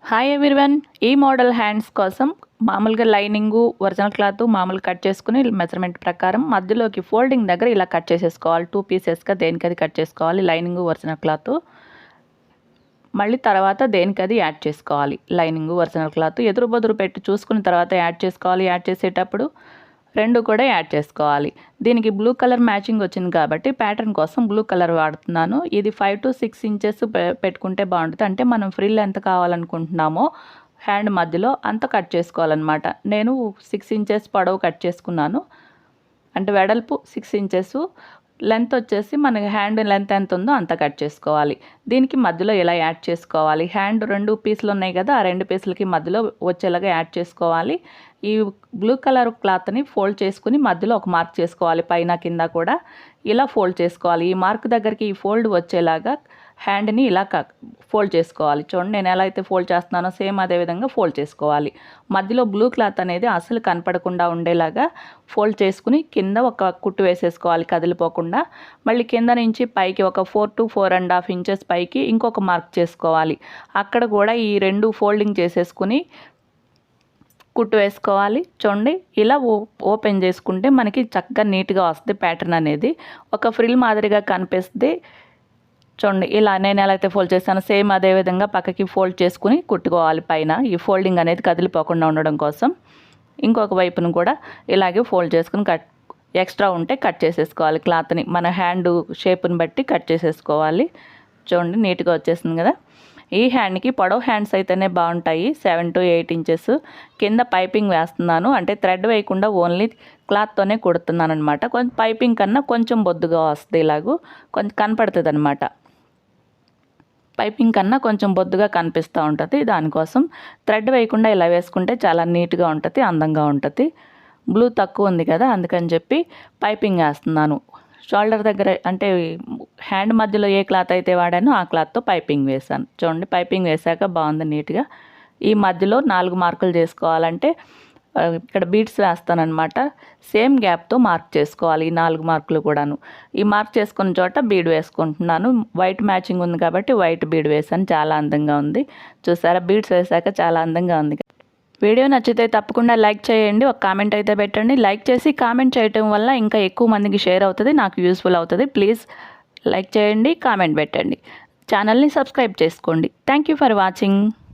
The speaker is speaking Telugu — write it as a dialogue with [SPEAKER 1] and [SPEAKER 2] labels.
[SPEAKER 1] Hi everyone. ఈ మోడల్ హ్యాండ్స్ కోసం మామూలుగా లైనింగు ఒరిజినల్ క్లాత్ మామూలు కట్ చేసుకుని మెజర్మెంట్ ప్రకారం మధ్యలోకి ఫోల్డింగ్ దగ్గర ఇలా కట్ చేసేసుకోవాలి. 2 పీసెస్గా దేనికది కట్ చేసుకోవాలి. లైనింగు ఒరిజినల్ క్లాత్ మళ్ళీ తర్వాత దేనికది యాడ్ చేసుకోవాలి. లైనింగు ఒరిజినల్ క్లాత్ ఎదురు బొదురు పెట్టి చూసుకున్న తర్వాత యాడ్ చేసుకోవాలి. యాడ్ చేసేటప్పుడు రెండు కూడా యాడ్ చేసుకోవాలి. దీనికి బ్లూ కలర్ మ్యాచింగ్ వచ్చింది కాబట్టి ప్యాటర్న్ కోసం బ్లూ కలర్ వాడుతున్నాను. ఇది 5 to 6 ఇంచెస్ పెట్టుకుంటే బాగుంటుంది. అంటే మనం ఫ్రిల్ ఎంత కావాలనుకుంటున్నామో హ్యాండ్ మధ్యలో అంత కట్ చేసుకోవాలన్నమాట. నేను 6 ఇంచెస్ పొడవు కట్ చేసుకున్నాను. అంటే వెడల్పు 6 ఇంచెస్, లెంత్ వచ్చేసి మనకి హ్యాండ్ లెంత్ ఎంత ఉందో అంత కట్ చేసుకోవాలి. దీనికి మధ్యలో ఇలా యాడ్ చేసుకోవాలి. హ్యాండ్ 2 పీసులు ఉన్నాయి కదా, ఆ 2 పీసులకి మధ్యలో వచ్చేలాగా యాడ్ చేసుకోవాలి. ఈ బ్లూ కలర్ క్లాత్ని ఫోల్డ్ చేసుకుని మధ్యలో ఒక మార్క్ చేసుకోవాలి. పైన కింద కూడా ఇలా ఫోల్డ్ చేసుకోవాలి. ఈ మార్క్ దగ్గరికి ఈ ఫోల్డ్ వచ్చేలాగా హ్యాండ్ని ఇలా ఫోల్డ్ చేసుకోవాలి. చూడండి నేను ఎలా అయితే ఫోల్డ్ చేస్తున్నానో సేమ్ అదే విధంగా ఫోల్డ్ చేసుకోవాలి. మధ్యలో బ్లూ క్లాత్ అనేది అసలు కనపడకుండా ఉండేలాగా ఫోల్డ్ చేసుకుని కింద ఒక కుట్టు వేసేసుకోవాలి కదిలిపోకుండా. మళ్ళీ కింద నుంచి పైకి ఒక 4 to 4.5 ఇంచెస్ పైకి ఇంకొక మార్క్ చేసుకోవాలి. అక్కడ కూడా ఈ రెండు ఫోల్డింగ్ చేసేసుకుని కుట్టు వేసుకోవాలి. చూడండి ఇలా ఓపెన్ చేసుకుంటే మనకి చక్కగా నీట్గా వస్తుంది ప్యాటర్న్ అనేది. ఒక ఫ్రిల్ మాదిరిగా కనిపిస్తుంది. చూడండి ఇలా నేను ఎలా అయితే ఫోల్డ్ చేస్తానో సేమ్ అదే విధంగా పక్కకి ఫోల్డ్ చేసుకుని కుట్టుకోవాలి. పైన ఈ ఫోల్డింగ్ అనేది కదిలిపోకుండా ఉండడం కోసం ఇంకొక వైపును కూడా ఇలాగే ఫోల్డ్ చేసుకుని ఎక్స్ట్రా ఉంటే కట్ చేసేసుకోవాలి. క్లాత్ని మన హ్యాండ్ షేప్ని బట్టి కట్ చేసేసుకోవాలి. చూడండి నీట్గా వచ్చేసింది కదా. ఈ హ్యాండ్కి పొడవు హ్యాండ్స్ అయితేనే బాగుంటాయి. 7 to 8 ఇంచెస్ కింద పైపింగ్ వేస్తున్నాను. అంటే థ్రెడ్ వేయకుండా ఓన్లీ క్లాత్తోనే కుడుతున్నాను అనమాట. కొంచెం పైపింగ్ కన్నా కొంచెం బొద్దుగా వస్తుంది. ఇలాగూ కొంచెం కనపడుతుంది అనమాట. పైపింగ్ కన్నా కొంచెం బొద్దుగా కనిపిస్తూ ఉంటుంది. దానికోసం థ్రెడ్ వేయకుండా ఇలా వేసుకుంటే చాలా నీట్గా ఉంటుంది, అందంగా ఉంటుంది. బ్లూ తక్కువ ఉంది కదా, అందుకని చెప్పి పైపింగ్ వేస్తున్నాను. షోల్డర్ దగ్గర అంటే హ్యాండ్ మధ్యలో ఏ క్లాత్ అయితే వాడానో ఆ క్లాత్తో పైపింగ్ వేసాను. చూడండి పైపింగ్ వేసాక బాగుంది నీట్గా. ఈ మధ్యలో 4 మార్కులు చేసుకోవాలంటే ఇక్కడ బీడ్స్ వేస్తానన్నమాట. సేమ్ గ్యాప్తో మార్క్ చేసుకోవాలి ఈ 4 మార్కులు కూడాను. ఈ మార్క్ చేసుకున్న చోట బీడ్ వేసుకుంటున్నాను. వైట్ మ్యాచింగ్ ఉంది కాబట్టి వైట్ బీడ్ వేసాను. చాలా అందంగా ఉంది. చూసారా, బీడ్స్ వేసాక చాలా అందంగా ఉంది. వీడియో నచ్చితే తప్పకుండా లైక్ చేయండి. ఒక కామెంట్ అయితే పెట్టండి. లైక్ చేసి కామెంట్ చేయటం వల్ల ఇంకా ఎక్కువ మందికి షేర్ అవుతుంది, నాకు యూస్ఫుల్ అవుతుంది. ప్లీజ్ లైక్ చేయండి, కామెంట్ పెట్టండి. ఛానల్ని సబ్స్క్రైబ్ చేసుకోండి. Thank you for watching.